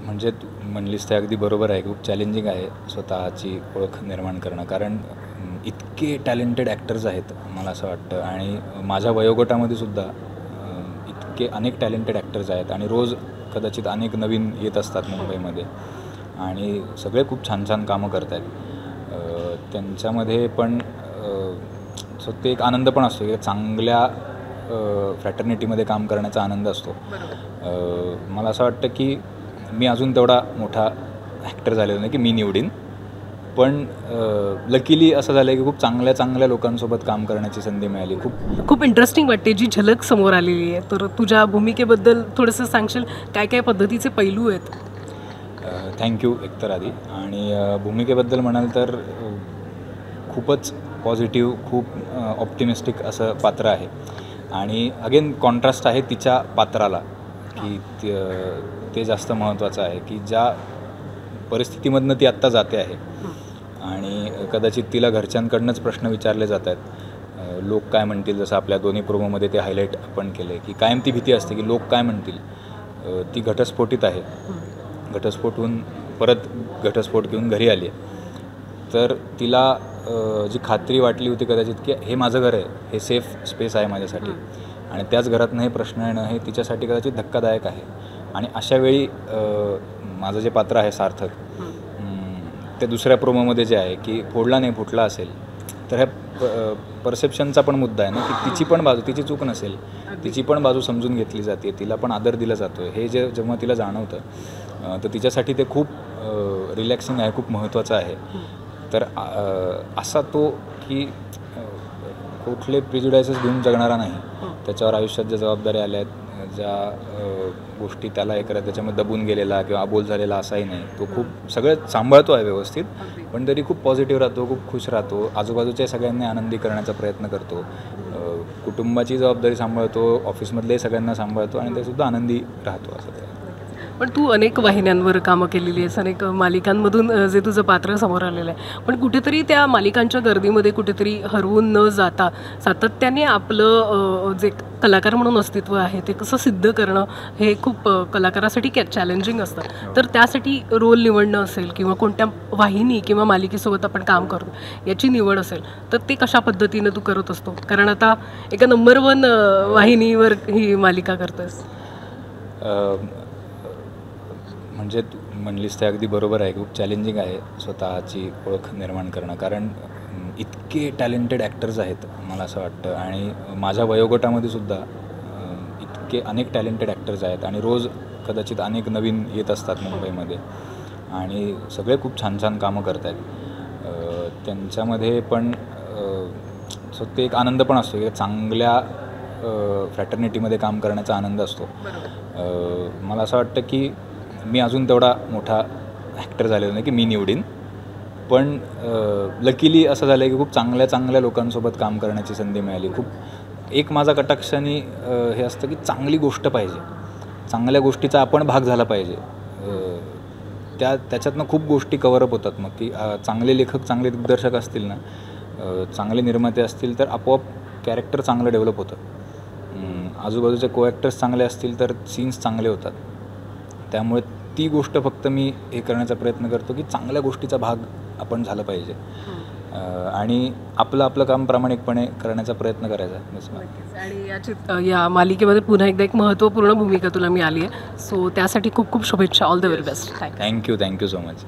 म्हणजे तू म्हणलीस ते अगदी बरोबर आहे. खूप चॅलेंजिंग आहे स्वतःची ओळख निर्माण करणं. कारण इतके टॅलेंटेड ॲक्टर्स आहेत मला असं वाटतं आणि माझ्या वयोगटामध्ये सुद्धा इतके अनेक टॅलेंटेड ॲक्टर्स आहेत आणि रोज कदाचित अनेक नवीन येत असतात मुंबईमध्ये आणि सगळे खूप छान छान कामं करत आहेत. त्यांच्यामध्ये पण सो ते एक आनंद पण असतो की चांगल्या फ्रॅटर्निटीमध्ये काम करण्याचा आनंद असतो. मला असं वाटतं की मी अजून तेवढा मोठा ॲक्टर झालेलो नाही की मी निवडीन, पण लकीली असं झालं आहे की खूप चांगल्या लोकांसोबत काम करण्याची संधी मिळाली. खूप इंटरेस्टिंग वाटते जी झलक समोर आलेली आहे. तर तुझ्या भूमिकेबद्दल थोडंसं सांगशील, काय काय पद्धतीचे पैलू आहेत? थँक्यू एकतर आधी. आणि भूमिकेबद्दल म्हणाल तर खूपच पॉझिटिव्ह, खूप ऑप्टिमिस्टिक असं पात्र आहे आणि अगेन कॉन्ट्रास्ट आहे तिच्या पात्राला की ते जास्त महत्त्वाचं आहे की ज्या परिस्थितीमधनं ती आत्ता जाते आहे आणि कदाचित तिला घरच्यांकडनंच प्रश्न विचारले जात आहेत. लोक काय म्हणतील, जसं आपल्या दोन्ही प्रोमोमध्ये ते हायलाईट आपण केले की कायम ती भीती असते की लोक काय म्हणतील. ती घटस्फोटित आहे, घटस्फोटहून परत घटस्फोट घेऊन घरी आली आहे. तर तिला जी खात्री वाटली होती कदाचित की हे माझं घर आहे, हे सेफ स्पेस आहे माझ्यासाठी आणि त्याच घरातनं हे प्रश्न येणं हे तिच्यासाठी कदाचित धक्कादायक आहे. आणि अशावेळी माझं जे पात्र आहे सार्थक, ते दुसऱ्या प्रोमोमध्ये जे आहे की फोडला नाही फुटला असेल, तर ह्या परसेप्शनचा पण मुद्दा आहे ना की तिची पण बाजू, तिची चूक नसेल, तिची पण बाजू समजून घेतली जाते, तिला पण आदर दिला जातो आहे, हे जेव्हा तिला जाणवतं तर तिच्यासाठी ते खूप रिलॅक्सिंग आहे, खूप महत्त्वाचं आहे. तर असा तो की कुठले प्रिज्युडायसेस घेऊन जगणारा नाही. त्याच्यावर आयुष्यात ज्या जबाबदाऱ्या आल्या आहेत, ज्या गोष्टी त्याला हे करत त्याच्यामध्ये दबून गेलेला किंवा अबोल झालेला असाही नाही. तो खूप सगळं सांभाळतो आहे व्यवस्थित, पण तरी खूप पॉझिटिव्ह राहतो, खूप खुश राहतो, आजूबाजूच्या सगळ्यांना आनंदी करण्याचा प्रयत्न करतो, कुटुंबाची जबाबदारी सांभाळतो, ऑफिसमधलेही सगळ्यांना सांभाळतो आणि तेसुद्धा आनंदी राहतो असं ते. पण तू अनेक वाहिन्यांवर कामं केलेली आहेस, अनेक मालिकांमधून जे तुझं पात्र समोर आलेलं आहे, पण कुठेतरी त्या मालिकांच्या गर्दीमध्ये कुठेतरी हरवून न जाता सातत्याने आपलं जे कलाकार म्हणून अस्तित्व आहे ते कसं सिद्ध करणं हे खूप कलाकारासाठी चॅलेंजिंग असतं. तर त्यासाठी रोल निवडणं असेल किंवा कोणत्या वाहिनी किंवा मालिकेसोबत आपण काम करू याची निवड असेल, तर ते कशा पद्धतीनं तू करत असतो? कारण आता एका नंबर 1 वाहिनीवर ही मालिका करतोस. म्हणजे तू म्हणलीस ते अगदी बरोबर आहे. खूप चॅलेंजिंग आहे स्वतःची ओळख निर्माण करणं. कारण इतके टॅलेंटेड ॲक्टर्स आहेत मला असं वाटतं आणि माझ्या वयोगटामध्ये सुद्धा इतके अनेक टॅलेंटेड ॲक्टर्स आहेत आणि रोज कदाचित अनेक नवीन येत असतात मुंबईमध्ये आणि सगळे खूप छान छान कामं करत आहेत. त्यांच्यामध्ये पण सो ते एक आनंद पण असतो की चांगल्या फ्रॅटर्निटीमध्ये काम करण्याचा आनंद असतो. मला असं वाटतं की मी अजून तेवढा मोठा ॲक्टर झालेलो नाही की मी निवडीन, पण लकीली असं झालं आहे की खूप चांगल्या लोकांसोबत काम करण्याची संधी मिळाली. खूप एक माझा कटाक्षाने हे असतं की चांगली गोष्ट पाहिजे, चांगल्या गोष्टीचा आपण भाग झाला पाहिजे. त्याच्यातनं खूप गोष्टी कव्हरअप होतात मग की चांगले लेखक, चांगले दिग्दर्शक असतील ना, चांगले निर्माते असतील तर आपोआप कॅरेक्टर चांगलं डेव्हलप होतं. आजूबाजूचे को ॲक्टर्स चांगले असतील तर सीन्स चांगले होतात. त्यामुळे ती गोष्ट फक्त मी हे करण्याचा प्रयत्न करतो की चांगल्या गोष्टीचा भाग आपण झालं पाहिजे आणि आपलं काम प्रामाणिकपणे करण्याचा प्रयत्न करायचा. आणि या मालिकेमध्ये पुन्हा एकदा एक महत्त्वपूर्ण भूमिका तुला मिळाली आहे, सो त्यासाठी खूप खूप शुभेच्छा. All the very best. Thank you so much.